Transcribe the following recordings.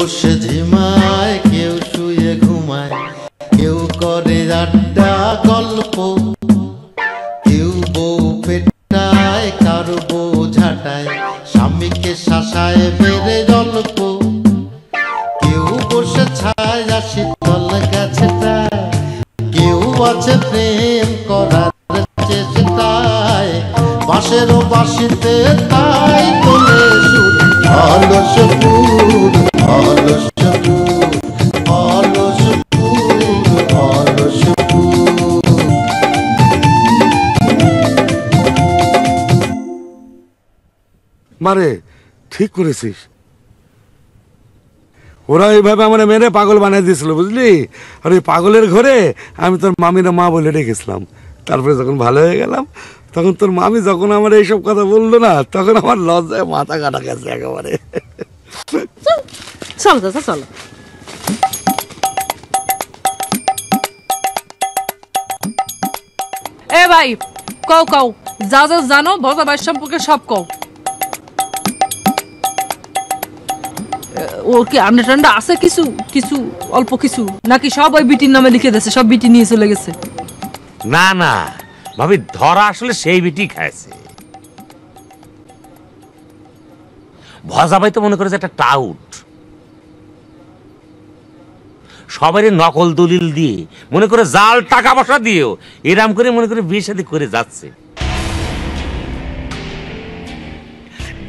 বসে ঝিমায়, কেউ শুয়ে ঘুমায়, কেউ করে আড্ডা গল্প, কেউ বউ পেটায়, কারো বউ ঝাঁটায়, স্বামীকে শাসায় বেড়ে গল্প, কেউ বসে ছায়া শীতল গাছটায়, কেউ আছে প্রেম করার চেষ্টায়, বাঁশেরও বাঁশিতে তাই তোলে সুর, অলস ফুল অলস ফুল অলস ফুল অলস ফুল। মারে ঠিক করেছিস, ওরা এইভাবে আমার মেরে পাগল বানিয়ে দিয়েছিল বুঝলি। আর ওই পাগলের ঘরে আমি তোর মামিরা মা বলে রেখেছিলাম। তারপরে যখন ভালো হয়ে গেলাম তখন তোর মামি যখন আমার এইসব কথা বললো না, তখন আমার লজ্জায় মাথা কাটা গেছে একেবারে। চলো দাদা চলো। এ ভাই কও কও, যা যা জানো ভজা ভাই সম্পর্কে সব কও। ওর কি আন্ডা টান্ডা আছে কিছু কিছু অল্প কিছু, নাকি সব ওই বিটির নামে লিখে দিয়েছে, সব বিটি নিয়ে চলে গেছে? না না ভাবি, ধরা আসলে সেই বিটি খাইছে। ভজা ভাই তো মনে করে যে একটা টাউট, সবারই নকল দলিল দিয়ে মনে করে জাল টাকা পয়সা দিয়েও এরাম করে মনে করে বিয়ে শাদী করে যাচ্ছে।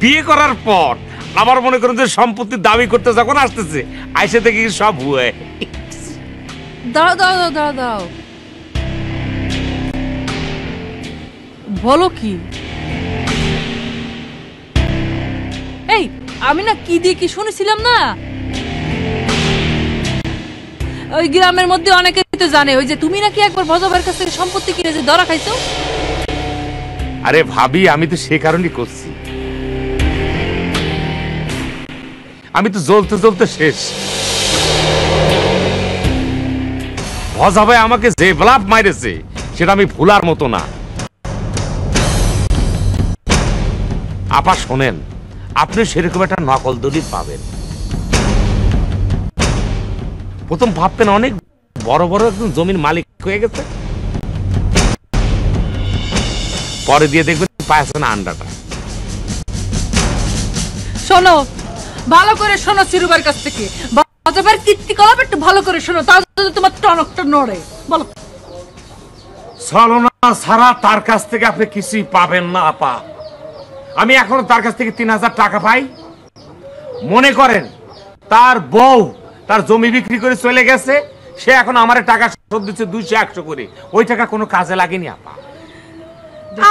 বিয়ে করার পর আবার মনে করেন যে সম্পত্তির দাবি করতে যখন আসতেছে, আইসে থেকে সব হুয়ে। দাঁড়াও দাঁড়াও দাঁড়াও দাঁড়াও, বলো কি? এই আমি না কি দিয়ে কি শুনেছিলাম না, ওই গ্রামের মধ্যে অনেকে তো জানে ওই যে তুমি নাকি একবার ভজবের কাছ থেকে সম্পত্তি কিনে যে ধরা খাইছো। আরে ভাবি, আমি তো সে কারণেই করছি, আমি তো জ্বলতে জ্বলতে শেষ। ভজা ভাই আমাকে যে ব্লাপ মাইরেছে সেটা আমি ভুলার মতো না। আপা শোনেন, আপনি সেরকম একটা নকল দলিল পাবেন, প্রথম ভাবতেন অনেক বড় বড় একদম জমির মালিক হয়ে গেছে, পরে দিয়ে দেখবেন পাইছে না আন্ডাটা। শোনো ভালো করে শোনো সিরুবার কাছ থেকে, ভজবের কীর্তিকলাপ একটু ভালো করে শোনো, তাহলে তোমার টনকটা নড়ে। বলো। ছলনা ছাড়া তার কাছ থেকে আপনি কিছুই পাবেন না আপা। আমি এখনো তার কাছ থেকে 3000 টাকা পাই। মনে করেন তার বউ তার জমি বিক্রি করে চলে গেছে, সে এখন আমার টাকা শোধ দিচ্ছে 200-100 করে, ওই টাকা কোনো কাজে লাগেনি আপা।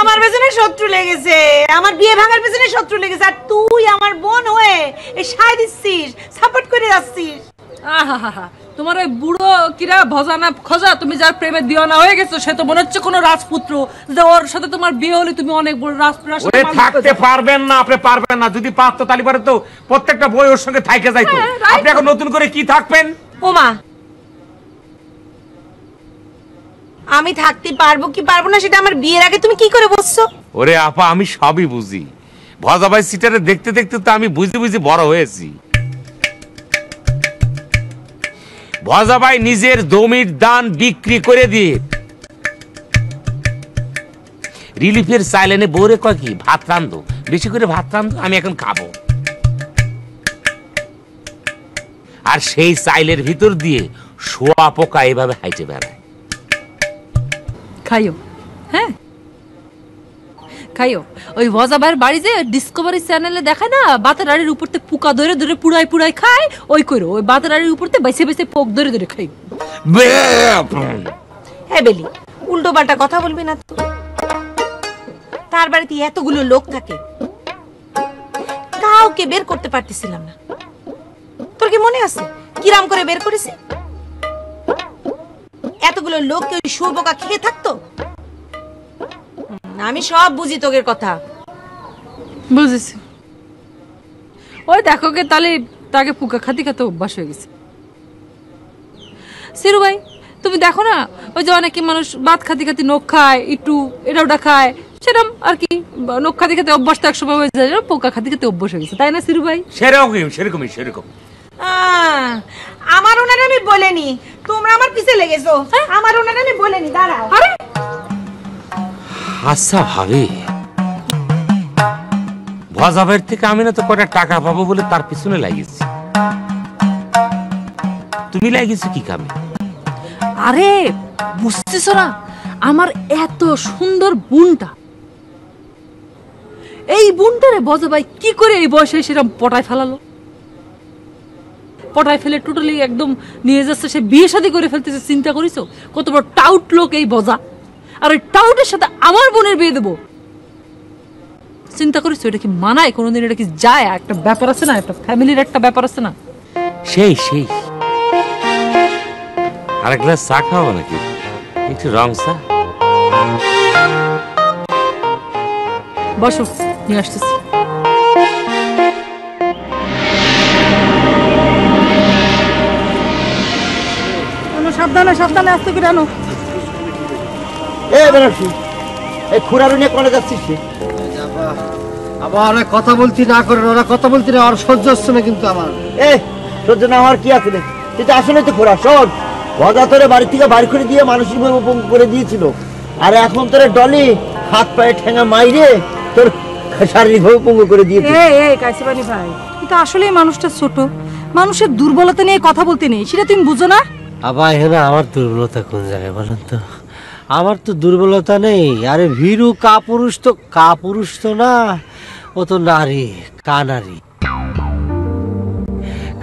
আমার পেছনে শত্রু লেগেছে, আমার বিয়ে ভাঙার পেছনে শত্রু লেগেছে, আর তুই আমার বোন হয়ে এই সায় দিচ্ছিস, সাপোর্ট করে যাচ্ছিস। আহা, তোমার ওই বুড়ো কিরা ভজানা খোঁজা, তুমি যার প্রেমে দিওয়ানা হয়ে গেছো, সে তো মনে হচ্ছে কোনো রাজপুত্র, যে ওর সাথে তোমার বিয়ে হলে তুমি অনেক বড় রাজপ্রাসাদ থাকতে পারবেন না। আপনি পারবেন না, যদি পারতো তাহলে পরে তো প্রত্যেকটা বই ওর সঙ্গে থাইকে যাইতো। আপনি এখন নতুন করে কি থাকবেন? ওমা, আমি থাকতে পারবো কি পারবো না সেটা আমার বিয়ের আগে তুমি কি করে বলছো? ওরে আপা, আমি সবই বুঝি। ভজা ভাই সিটারে দেখতে দেখতে তো আমি বুঝতে বুঝতে বড় হয়েছি। ভজা ভাই নিজের জমির দান বিক্রি করে দিয়ে রিলিফের চাইলেনে বউরে কয় কি, ভাত রান্ধো, বেশি করে ভাত রান্ধো, আমি এখন খাবো। আর সেই চাইলের ভিতর দিয়ে শোয়া পোকা এভাবে হাইটে বেড়ায়। খাইও, হ্যাঁ খাইও। ওই ভজাবার বাড়ি যে ডিসকভারি চ্যানেলে দেখায় না, বাতের আড়ির উপরতে পোকা ধরে ধরে পুড়াই পুড়াই খায়, ওই করো ওই বাতের আড়ির উপরতে বাইসে বাইসে পোক ধরে ধরে খাই। হ্যাঁ বেলি, উল্টো পাল্টা কথা বলবি না তো। তার বাড়িতে এতগুলো লোক থাকে, কাউকে বের করতে পারতেছিলাম না। তোর কি মনে আছে কিরাম করে বের করেছি? এতগুলো লোককে ওই শুয়োপোকা খেয়ে থাকতো। আমি সব বুঝি তোদের কথা। বুঝেছি। ওই দেখো গে, তাহলে তাকে পোকা খাতে খাতে অভ্যাস হয়ে গেছে। সিরু ভাই তুমি দেখো না, ওই যে অনেকে মানুষ ভাত খাতে খাতে নখ খায়, একটু এটা ওটা খায়, সেরকম আর কি নখ খাতে খাতে অভ্যাস তো একসময় হয়ে যায়, পোকা খাতে খাতে অভ্যাস হয়ে গেছে, তাই না সিরু ভাই? সেরকমই সেরকমই সেরকম। আমার ওনারে আমি বলিনি, তোমরা আমার পিছে লেগেছো। আমার ওনারে আমি বলিনি, দাঁড়াও। আরে আচ্ছা ভাবি, ভজাবের থেকে আমি না তো কটা টাকা পাবো বলে তার পিছনে লাগিয়েছি, তুমি লাগিয়েছো কি কামে? আরে বুঝতেছ না, আমার এত সুন্দর বোনটা, এই বোনটারে বজা ভাই কি করে এই বয়সে সেরকম পটায় ফেলালো, পটায় ফেলে টোটালি একদম নিয়ে যাচ্ছে, সে বিয়ে শাদী করে ফেলতেছে। চিন্তা করিস কত বড় টাউট লোক এই বজা, আর ওই টাউটের সাথে আমার বোনের বিয়ে দেবো। চিন্তা করিস এটা কি মানায় কোনোদিন? এটা কি যায়? একটা ব্যাপার আছে না, একটা ফ্যামিলির একটা ব্যাপার আছে না। সেই সেই আর এক গ্লাস চা খাওয়া নাকি? একটু রং চা। বসো, নিয়ে আসতেছি। সাবধানে সাবধানে, আসতে করে আনো। এই খুড়ারু নিয়ে কোনে যাচ্ছিস? আবার অনেক কথা বলতি না করে, ওরা কথা বলতি না, আর সহ্য হচ্ছে না কিন্তু আমার। সহ্য না হওয়ার কি আছে? তুই তো আসলে তো খুড়া। শোন, ভজা তোরে বাড়ি থেকে বাড়ি করে দিয়ে মানসিক ভাবে উপভোগ করে দিয়েছিল, আর এখন তোরে ডলি হাত পায়ে ঠেঙা মাইরে তোর শারীরিক ভাবে উপভোগ করে দিয়েছে। কাইসিবানি ভাই, কিন্তু আসলে মানুষটা ছোট, মানুষের দুর্বলতা নিয়ে কথা বলতে নেই, সেটা তুমি বুঝো না? আবার হ্যাঁ, আমার দুর্বলতা কোন জায়গায় বলেন তো? আমার তো দুর্বলতা নেই। আরে ভীরু কাপুরুষ তো না, ও তো নারী, কানারি।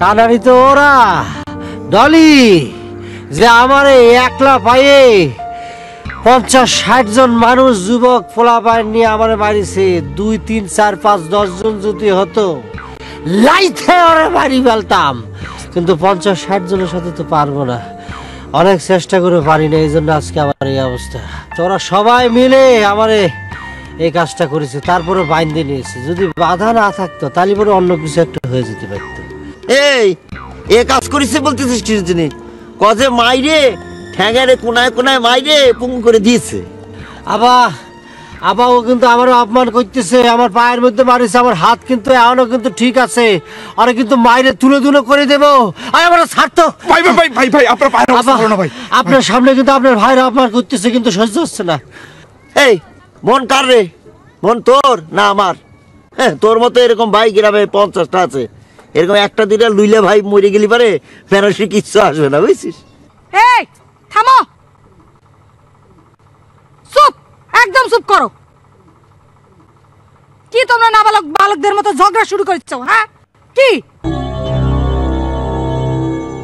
কানারি তো ওরা ডলি, যে আমার একলা পায়ে 50-60 জন মানুষ যুবক পোলাপাইন নিয়ে আমার বাড়িছে। 2, 3, 4, 5, 10 জন যদি হতো, লাইতে ওরা বাড়ি ফেলতাম, কিন্তু 50-60 জনের সাথে তো পারবো না। অনেক চেষ্টা করে পারি না, এই জন্য আজকে আমার এই অবস্থা। তোরা সবাই মিলে আমারে এই কাজটা করেছে, তারপরে বাইন্ধে নিয়েছে। যদি বাধা না থাকতো তাহলে পরে অন্য কিছু একটা হয়ে যেতে পারত। এ কাজ করেছে বলতেছিস কি জানি? কজে মাইরে ঠ্যাঙারে কোনায় কোনায় মাইরে পুঙ্গু করে দিয়েছে। আবার ও কিন্তু আমারও অপমান করতেছে, আমার পায়ের মধ্যে মারিছে, আমার হাত কিন্তু এখনো কিন্তু ঠিক আছে, আর কিন্তু মাইরে তুলে করে দেবো। আর আমার ছাড়তো ভাই ভাই ভাই ভাই, আপনার পায়ের অবস্থা ভালো না ভাই। আপনার সামনে কিন্তু আপনার ভাইরা অপমান করতেছে, কিন্তু সহ্য হচ্ছে না। এই মন কার রে? মন তোর না আমার? হ্যাঁ, তোর মতো এরকম ভাই গ্রামে 50টা আছে। এরকম একটা দিনে লুইলে ভাই মরে গেলি পারে ফেরসি কিচ্ছু আসবে না, বুঝছিস? এই থামো, চুপ, একদম চুপ করো। কি তোমরা নাবালক বালকদের মতো ঝগড়া শুরু করেছো? হ্যাঁ, কি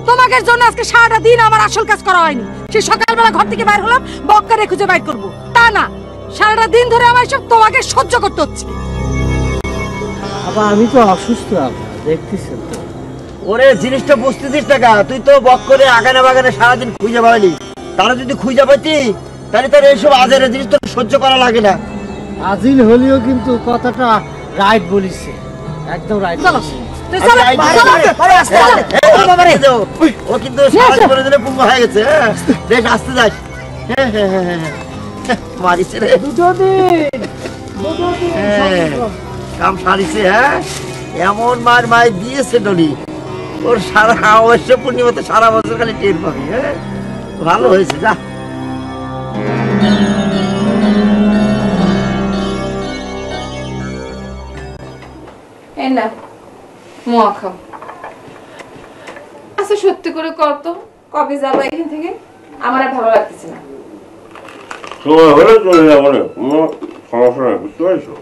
তোমাদের জন্য আজকে সারাটা দিন আমার আসল কাজ করা হয়নি। সে সকালবেলা ঘর থেকে বাইর হলাম, বক্কারে খুঁজে বাইর করব, তা না, সারাটা দিন ধরে আমার সব তোমাকে সহ্য করতে হচ্ছে। আবার আমি তো অসুস্থ, দেখতেছেন তো। ওরে জিনিসটা বুঝতেছিস টাকা, তুই তো বক করে আগানে বাগানে সারাদিন খুঁজে পাইলি। তারা যদি খুঁজে পাইতি তাহলে তোর এইসব আজের জিনিস তো সহ্য করা লাগে না। আজিল হলেও কিন্তু কথাটা রাইট বলিছে, একদম রাইট। চলো ও কিন্তু করে দিলে পুঙ্গ হয়ে গেছে। দেখ আসতে যাস। মারিছে রে কাম সারিছে। হ্যাঁ, এমন মার মাই দিয়েছে ডলি, ওর সারা অবশ্য পূর্ণিমাতে সারা বছর খালি টের পাবি। হ্যাঁ, ভালো হয়েছে, যা। আচ্ছা সত্যি করে কত কবে যাবো এখান থেকে? আমার আর ভালো লাগতেছে না। সময় হলে চলে যাবো না, কোনো সমস্যা নেই, বুঝতে পারছো?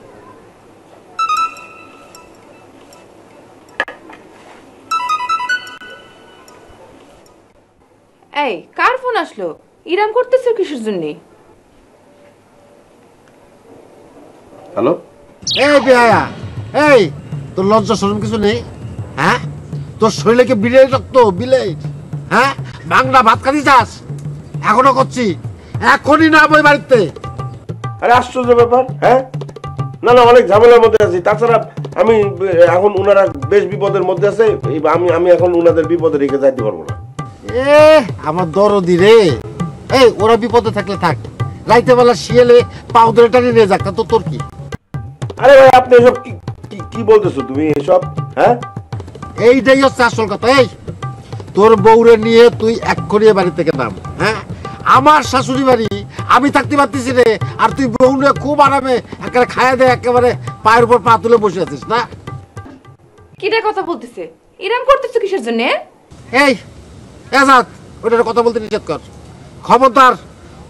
এই কার ফোন আসলো? ইরাম করতেছো কিসের জন্য? হ্যালো, এই বেহায়া, এই তোর লজ্জা শরম কিছু নেই? হ্যাঁ, তোর শরীরে কি বিলের রক্ত? বিলের? হ্যাঁ, বাংলা ভাত খাবি চাস? এখনো করছি, এখনই না বই বাড়িতে। আরে আশ্চর্য ব্যাপার। হ্যাঁ, না না, অনেক ঝামেলার মধ্যে আছি। তাছাড়া আমি এখন উনারা বেশ বিপদের মধ্যে আছে, আমি এখন উনাদের বিপদে রেখে যাইতে পারবো না। আমার দরদি রে। এই ওরা বিপদে থাকলে থাক, রাইতে বেলা শিয়ালে পাও ধরে টানি নিয়ে যাক, তো তোর কি? আরে ভাই, আপনি এসব কি বলতেছো তুমি এসব? হ্যাঁ, এইটাই হচ্ছে আসল কথা। এই তোর বউরে নিয়ে তুই এক্ষুনি বাড়ি থেকে নাম। হ্যাঁ, আমার শাশুড়ি বাড়ি, আমি থাকতে পারতেছি রে, আর তুই বউ নিয়ে খুব আরামে একেবারে খায়া দে, একেবারে পায়ের উপর পা তুলে বসে আছিস না? কিটা কথা বলতেছে? এরকম করতেছো কিসের জন্য? এই এজাত, ওটার কথা বলতে নিষেধ কর, খবরদার।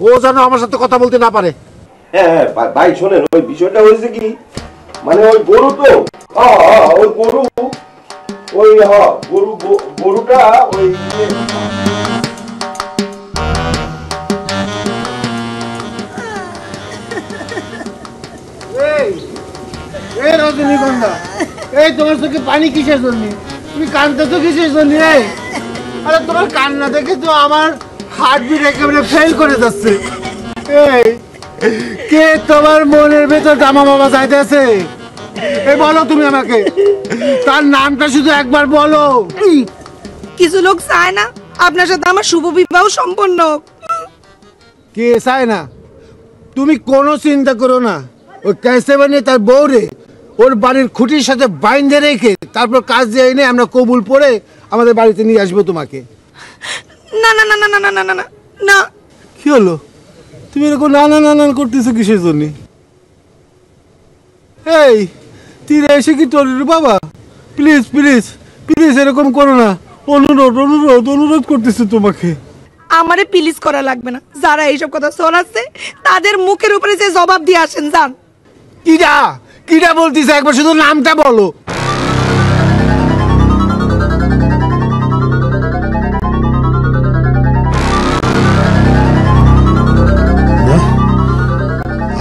ও যেন আমার সাথে কথা বলতে না পারে। হ্যাঁ হ্যাঁ ভাই শোনেন, ওই বিষয়টা হয়েছে কি, মানে ওই গরু তো ওই গরু ওই গরুটা ওই রজনীগন্ধা, এই তোমার চোখে পানি কিসের জন্য? তুমি কাঁদতেছো কিসের জন্য? আরে তোমার কান্না দেখে তো আমার হার্টবিট একেবারে ফেল করে যাচ্ছে। এই কে তোমার মনের ভেতর জামা বাবা চাইতেছে? এই বলো তুমি আমাকে, তার নামটা শুধু একবার বলো। কিছু লোক চায় না আপনার সাথে আমার শুভ বিবাহ সম্পন্ন। কে চায় না? তুমি কোনো চিন্তা করো না, ওই ক্যাসেবানি তার বউরে ওর বাড়ির খুঁটির সাথে বাইন্ধে রেখে তারপর কাজ দিয়ে এনে আমরা কবুল পড়ে আমাদের বাড়িতে নিয়ে আসবো তোমাকে। না না না না না না না না না। কি হলো, তুমি এরকম না না না না করতেছো কিসের জন্য? এই তীরে এসে কি তোর বাবা, প্লিজ প্লিজ প্লিজ এরকম করো না, অনুরোধ অনুরোধ অনুরোধ করতেছো তোমাকে। আমারে প্লিজ করা লাগবে না, যারা এইসব কথা শোনাচ্ছে তাদের মুখের উপরে যে জবাব দিয়ে আসেন যান। কিডা কিডা বলতিস, একবার শুধু নামটা বলো।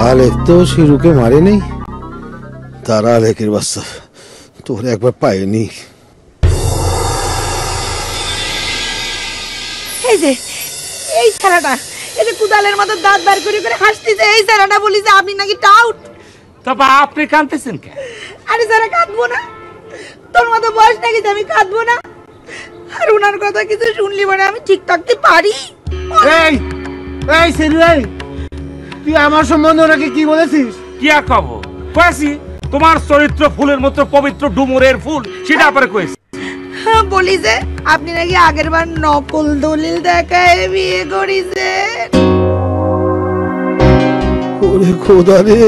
আলেক তো শিরুকে মারে নেই, তারা আলেকের বাচ্চা তোর একবার পায়নি। এই যে এই ছেলেটা, এই যে কুদালের মতো দাঁত বার করে করে হাসতেছে, এই ছেলেটা বলি যে আপনি নাকি টাউট। তবে আপনি কাঁদতেছেন কেন? আরে যারা কাঁদবো না, তোর মতো বয়স নাকি যে আমি কাঁদবো না? আর ওনার কথা কিছু শুনলি মানে আমি ঠিক থাকতে পারি? এই এই সেরু, এই তুই আমার সম্বন্ধে ওনাকে কি বলেছিস? কি আর কব, কয়েছি তোমার চরিত্র ফুলের মতো পবিত্র ডুমুরের ফুল, সেটা আপনার কয়েছি। বলি যে আপনি নাকি আগের বার নকল দলিল দেখায় বিয়ে করেছেন। ওরে খোদা রে,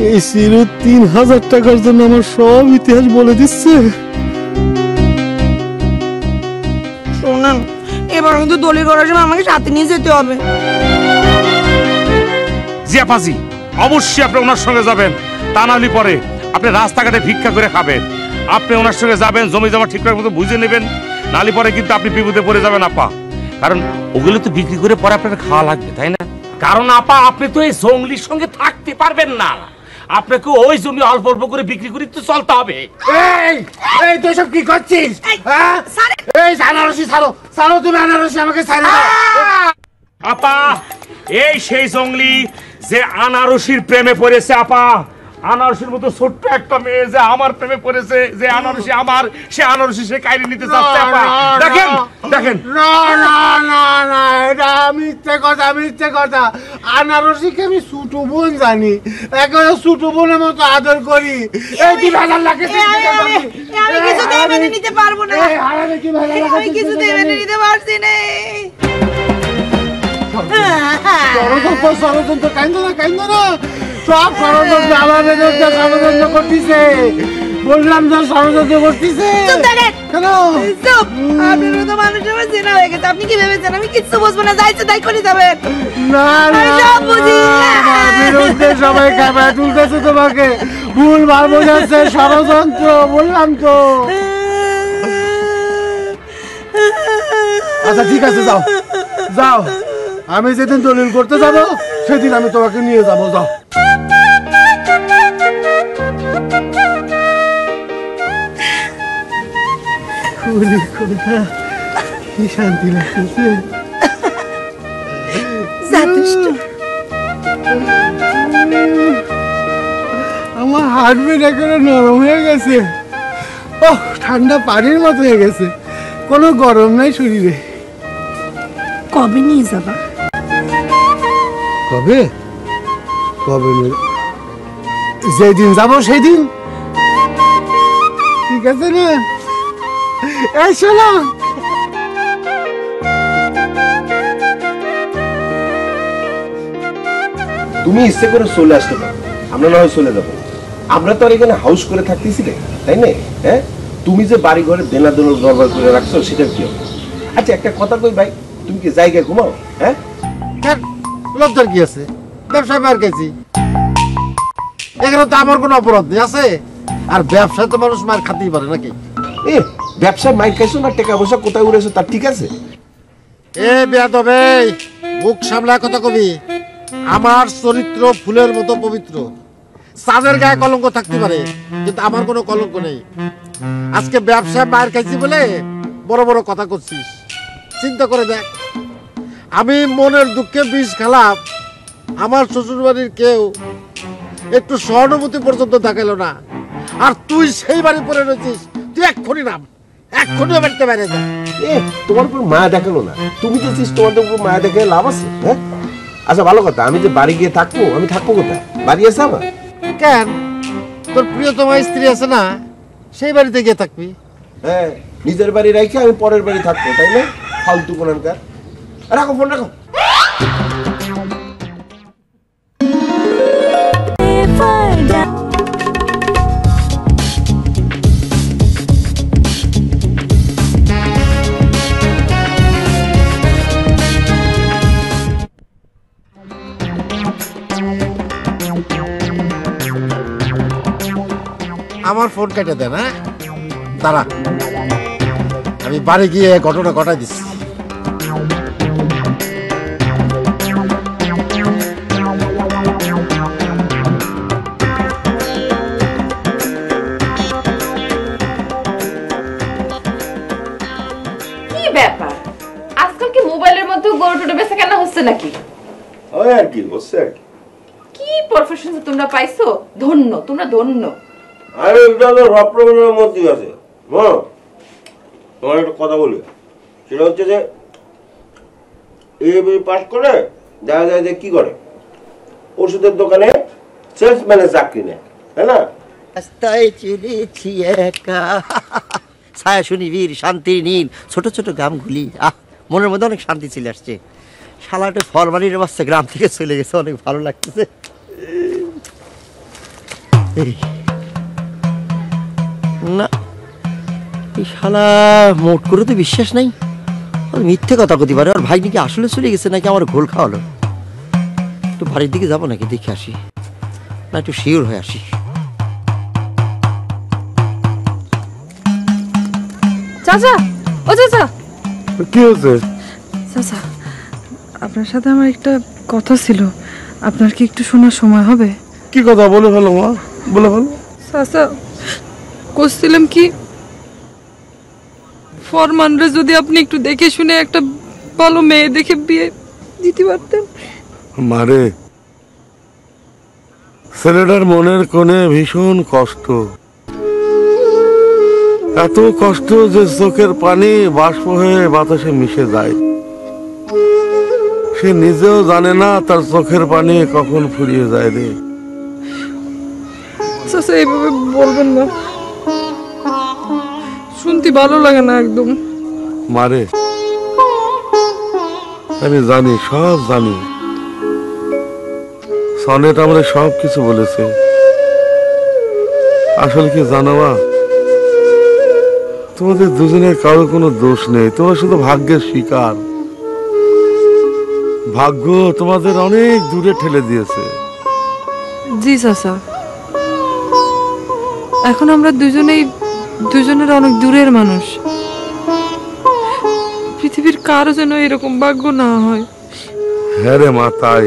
এই সিরু 3000 টাকার জন্য আমার সব ইতিহাস বলে দিচ্ছে। শুনুন, এবার কিন্তু দলিল করার সময় আমাকে সাথে নিয়ে যেতে হবে। জিয়াপাজি, অবশ্যই আপনি ওনার সঙ্গে যাবেন, তা নাহলে পরে আপনি রাস্তাঘাটে ভিক্ষা করে খাবেন। আপনি ওনার সঙ্গে যাবেন, জমি জমা ঠিকঠাক মতো বুঝে নেবেন, নাহলে পরে কিন্তু আপনি বিপদে পড়ে যাবেন আপা। কারণ ওগুলো তো বিক্রি করে পরে আপনার খাওয়া লাগবে, তাই না? কারণ আপা আপনি তো এই জঙ্গলির সঙ্গে থাকতে পারবেন না, আপনাকে ওই জমি অল্প অল্প করে বিক্রি করে তো চলতে হবে। এই এই তুই সব কি করছিস? এই আনারসি ছাড়ো, ছাড়ো তুমি আনারসি, আমাকে ছাড়ো। আপা এই সেই জঙ্গলি যে আনারসির প্রেমে পড়েছে আপা, আনারসির মতো ছোট্ট একটা মেয়ে যে আমার প্রেমে পড়েছে, যে আনারসি আমার, সে আনারসি সে কাইরে নিতে যাচ্ছে আপা। দেখেন দেখেন, না না না না, এটা মিথ্যে কথা, মিথ্যে কথা। আনারসিকে আমি ছোট বোন জানি, একেবারে ছোট বোনের মতো আদর করি। এই কি ভেজাল লাগে, আমি কিছুতেই মেনে নিতে পারবো না, আমি কিছুতেই মেনে নিতে পারছি না। ষড়যন্ত্র কান্দো না, কান্দো না, সব ষড়যন্ত্র আমার বিরুদ্ধে ষড়যন্ত্র করতেছে, বললাম যে ষড়যন্ত্র করতেছে। কেন আপনার তো মানুষ আমার চেনা হয়ে গেছে, আপনি কি ভেবেছেন আমি কিচ্ছু বুঝবো না, যাইছে তাই করে যাবেন? না না, আমার বিরুদ্ধে সবাই ক্যামেরা তুলতেছে, তোমাকে ভুল ভাল বোঝাচ্ছে, ষড়যন্ত্র বললাম তো। আচ্ছা ঠিক আছে, যাও যাও, আমি যেদিন দলিল করতে যাব সেদিন আমি তোমাকে নিয়ে যাবো, যাও। কি শান্তি লাগতেছে। আমার হার্টবিট একেবারে নরম হয়ে গেছে, ও ঠান্ডা পানির মতো হয়ে গেছে, কোনো গরম নাই শরীরে। কবে নিয়ে যাবা? কবে কবে যেদিন যাবো সেদিন, ঠিক আছে না? এই শোনো, তুমি ইচ্ছে করে চলে আসতে পারো, আমরা না হয় চলে যাবো। আমরা তো আর এখানে হাউস করে থাকতেছিলে, তাই না? হ্যাঁ, তুমি যে বাড়ি ঘরে দেনা দেনা দরবার করে রাখছো সেটা কি হবে? আচ্ছা একটা কথা কই ভাই, তুমি কি জায়গায় ঘুমাও? হ্যাঁ, লজ্জার কি আছে? ব্যবসায় মার খাইছি, এখানে তো আমার কোনো অপরাধ নেই আছে। আর ব্যবসায় তো মানুষ মার খাতেই পারে নাকি? এ ব্যবসায় মাইর খাইছো না টাকা পয়সা কোথায় উড়েছো তার ঠিক আছে? এ বেয়াদব, এই মুখ সামলায় কথা কবি। আমার চরিত্র ফুলের মতো পবিত্র। চাঁদের গায়ে কলঙ্ক থাকতে পারে, কিন্তু আমার কোনো কলঙ্ক নেই। আজকে ব্যবসায় মায়ের খাইছি বলে বড় বড় কথা করছিস। চিন্তা করে দেখ, আমি মনের দুঃখে বিষ খেলাম, আমার শ্বশুর বাড়ির কেউ একটু সহানুভূতি পর্যন্ত দেখাইল না। আর তুই সেই বাড়ি পড়ে রয়েছিস। তুই এক্ষুনি নাম, এক্ষুনি বাড়িতে বাইরে যা। এ তোমার উপর মায়া দেখালো না, তুমি তো তোমাদের উপর মায়া দেখে লাভ আছে? হ্যাঁ, আচ্ছা ভালো কথা, আমি যে বাড়ি গিয়ে থাকবো, আমি থাকবো কোথায়? বাড়ি আছে আমার? কেন, তোর প্রিয়তমা স্ত্রী আছে না, সেই বাড়িতে গিয়ে থাকবি। হ্যাঁ, নিজের বাড়ি রাখে আমি পরের বাড়ি থাকবো, তাই না? ফালতু কোনকার। রাখো ফোন, রাখো। আমার ফোন কেটে দেন। হ্যাঁ দাঁড়া, আমি বাড়ি গিয়ে ঘটনা ঘটাই দিচ্ছি। কি ব্যাপার, আজকাল কি মোবাইলের মধ্যে গরু টুটে বেচা কেনা হচ্ছে নাকি? ওই আর কি হচ্ছে আর কি। কি প্রফেশন তোমরা পাইছো, ধন্য, তোমরা ধন্য। আরে এটা তো সব প্রবলেমের মধ্যে আছে। হ্যাঁ, তোমার একটা কথা বলি, সেটা হচ্ছে যে এই পাস করে দেখা যায় যে কি করে, ওষুধের দোকানে সেলসম্যানের চাকরি নেয়, তাই না? রাস্তায় চলেছি একা, ছায়া শুনি বীর শান্তির নীল, ছোট ছোট গ্রামগুলি, মনের মধ্যে অনেক শান্তি চলে আসছে। শালাটা ফরমালির বাচ্চা গ্রাম থেকে চলে গেছে, অনেক ভালো লাগতেছে। না, এই শালা মোট করে তো বিশ্বাস নাই, মিথ্যে কথা কতে পারে। আর ভাই নাকি আসলে চলে গেছে, নাকি আমার ঘোল খাওয়ালো। একটু বাড়ির দিকে যাবো নাকি, দেখে আসি, না একটু শিওর হয়ে আসি। চাচা, ও চাচা, কি হয়েছে? চাচা, আপনার সাথে আমার একটা কথা ছিল, আপনার কি একটু শোনার সময় হবে? কি কথা? বলে ফেলো মা, বলে ফেলো। চাচা, করছিলাম কি, ফরমানরে যদি আপনি একটু দেখে শুনে একটা ভালো মেয়ে দেখে বিয়ে দিতে পারতেন। মারে, ছেলেটার মনের কোণে ভীষণ কষ্ট, এত কষ্ট যে চোখের পানি বাষ্প হয়ে বাতাসে মিশে যায়। সে নিজেও জানে না তার চোখের পানি কখন ফুরিয়ে যায় রে। চাচা, এইভাবে বলবেন না, শুনতে ভালো লাগে না একদম। মারে, আমি জানি, সব জানি, সনেট আমরা সব কিছু বলেছে। আসলে কি জানো মা, তোমাদের দুজনের কারো কোনো দোষ নেই, তোমার শুধু ভাগ্যের শিকার। ভাগ্য তোমাদের অনেক দূরে ঠেলে দিয়েছে। জি চাচা, এখন আমরা দুজনের অনেক দূরের মানুষ। পৃথিবীর কারো যেন এরকম ভাগ্য না হয়। হ্যাঁ রে মা, তাই